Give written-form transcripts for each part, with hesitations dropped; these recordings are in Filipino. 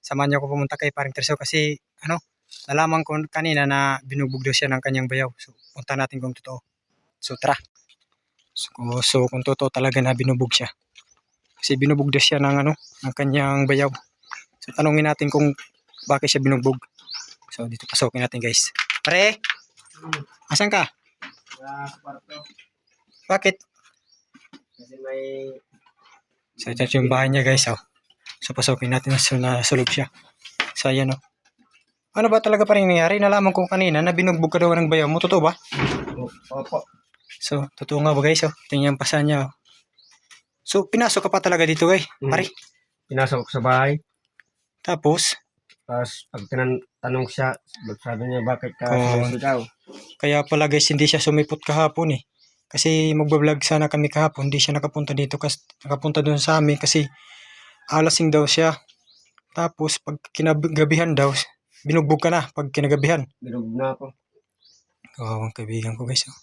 samahan niyo ako pumunta kay Paring Terso kasi ano, nalaman ko kanina na binugbog daw siya ng kanyang bayaw. So, punta natin kung totoo. So, tara. So kung totoo talaga na binubog siya. Kasi binubog daw siya ng ano, ng kanyang bayaw. So, tanungin natin kung bakit siya binugbog. So, dito pasokin natin, guys. Pare, asan ka? Sa kwarto. Bakit? Kasi may... So, ito yung bahay niya, guys. Oh. So, pasokin natin na sulog siya. So, ayan, oh. Ano ba talaga pa rin nangyari? Nalaman ko kanina na binugbog ka daw ng bayaw mo. Totoo ba? Opo. So, totoo nga ba, guys? Oh. Tingnan yung pasa niya. Oh. So, pinasok ka pa talaga dito, guys. Pare. Pinasok ko sa bahay. Tapos, Pag tanong siya, sabi niya, bakit ka Oh. sumisigaw? Kaya pala, guys, hindi siya sumipot kahapon eh. Kasi magbablog sana kami kahapon, hindi siya nakapunta dito kasi nakapunta doon sa amin kasi alasing daw siya. Tapos pag kinagabihan daw, binugbog ka na pag kinagabihan. Binugbog na ako. Oo, ang kaibigan ko, guys. Oh.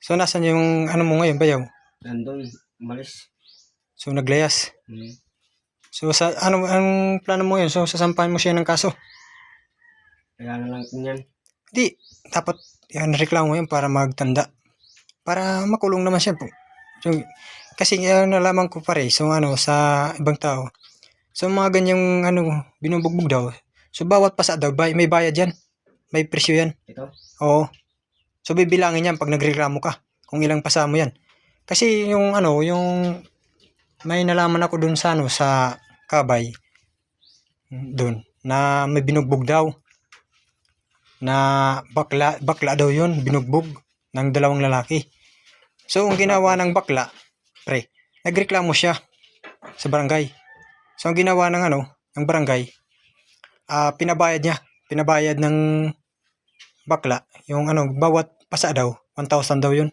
So nasan yung ano mo ngayon, bayaw? Nandun, umalis. So naglayas. Hmm. So sa ano ang plano mo yun? So sasampahan mo siya ng kaso? Kaya na lang yan. Di, dapat yan reklamo yun para magtanda. Para makulong naman siya po. So, kasi nalaman ko pare, so ano, sa ibang tao. So mga ganyang ano, binubugbog daw. So bawat pasa daw, may bayad yan. May presyo yan. Ito? Oo. So bibilangin yan pag nagreklamo ka. Kung ilang pasa mo yan. Kasi yung ano, yung may nalaman ako dun sa ano, sa Kabay. Dun. Na may binugbog daw. Na bakla daw yun, binugbog ng dalawang lalaki. So, ang ginawa ng bakla, pre, nagreklamo siya sa barangay. So, ang ginawa ng ano, ng barangay, pinabayad ng bakla, yung ano, bawat pasa daw, 1,000 daw yun.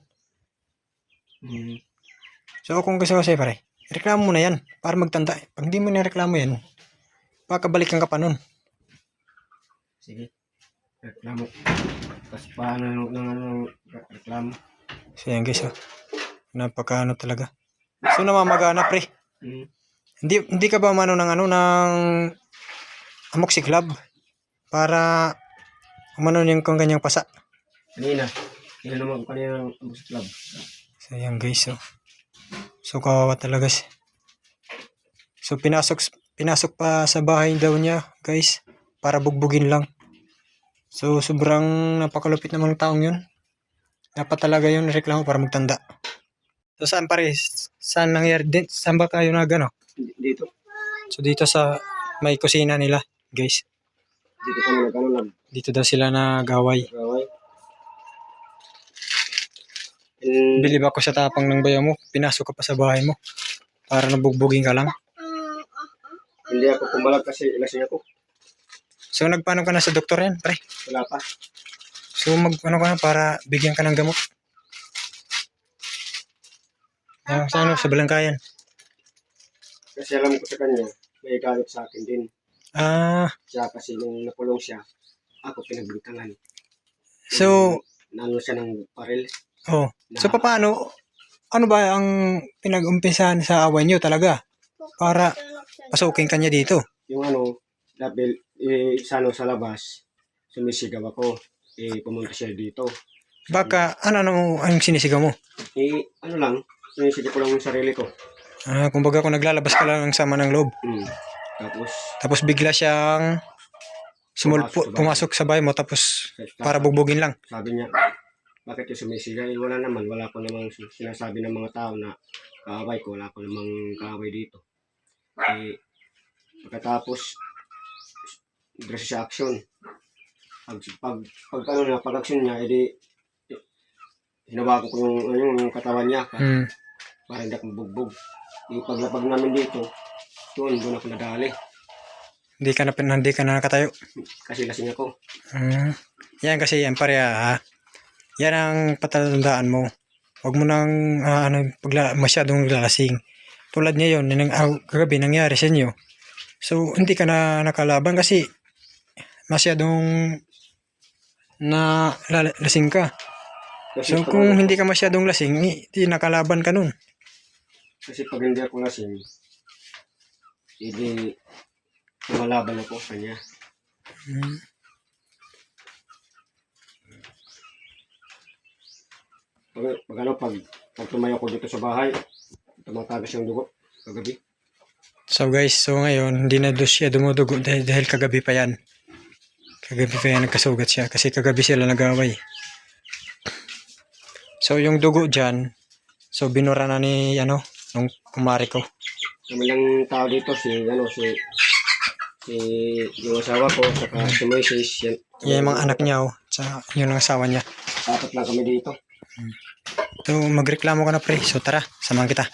Hmm. So, kung gusto ko sa'yo, pre, reklamo mo na yan, para magtanda. Pag hindi mo nireklamo yan, pakabalikan ka pa nun. Sige. Reklamo. Tapos paano ng reklamo? So, yan guys, oh. Napaka talaga. So, namamagana, pre. Hmm. Hindi ka ba mano ng ano, ng amoxicillin para umano yung kung ganyang pasa? Kanina. Naman ko kanina ng club. So, yan guys, oh. So, kawawa talaga siya. So, pinasok pa sa bahay daw niya, guys, para bugbugin lang. So, sobrang napakalupit namang taong yun. Dapat talaga yun reklamo para magtanda. So, saan pare? Saan nangyari din? Saan ba kayo nagano? Dito. So, dito sa may kusina nila, guys. Dito kami nagano lang. Dito daw sila nagaway. Gaway. Bilib ako sa tapang ng bayaw mo. Pinasok ka pa sa bahay mo. Para nabugbugin ka lang. Hindi ako pumalag kasi ilasing ako. So, nagpaano ka na sa doktor yan, pre? Wala pa. So, ano ka na para bigyan ka ng gamot. Sa ano, sa balangkayan. Kasi alam ko sa kanya, may galit sa akin din. Siya kasi nung nakulong siya, ako pinagbintangan. So, Nalo siya ng paril. oh. So, paano, ano ba ang pinag-umpisahan sa away nyo talaga? Para pasukin kanya dito. Yung ano, dahil sa labas, sumisigaw ako. Pumunta siya dito. Baka, ano ang sinisigaw mo? Ano lang, sinisigaw ko lang yung sarili ko. Kumbaga kung naglalabas ka lang ng sama ng loob. Tapos bigla siyang pumasok sa bahay mo tapos para bugbugin lang. Sabi niya, bakit yung sumisigaw? Wala naman, wala ko namang sinasabi ng mga tao na kaaway ko, wala ko namang kaaway dito. Pagkatapos, dress siya action. Pag action niya, edi hinawakan ko yung katawan niya para hindi ako mabugbog. Paglapag namin dito, doon ako nadali. Hindi ka na nakatayo. Kasi lasing ako. Yan kasi yan pare yan ang patatandaan mo. Huwag mo nang masyadong lalasing. Tulad ngayon, kagabi nangyari sa inyo. So, hindi ka na nakalaban kasi masyadong lasing ka. So, kung hindi ka masyadong lasing, hindi nakalaban ka nun. Kasi pag hindi ako lasing, hindi lumalaban ako sa kanya. Hmm. Pag tumayo ko dito sa bahay, tumatagas yung dugo kagabi. So guys, so ngayon hindi na doon siya dumudugo dahil kagabi pa yan. Kagabi pa yan nagkasugat siya kasi kagabi sila nag-away. So yung dugo dyan, so binura na ni nung kumari ko. Kami lang tao dito, si yung asawa ko, saka si Moises, yan. Yan yung mga anak niya, tsaka yun ang asawa niya. Apat lang kami dito. So magreklamo ka na pre, so tara, samahan kita.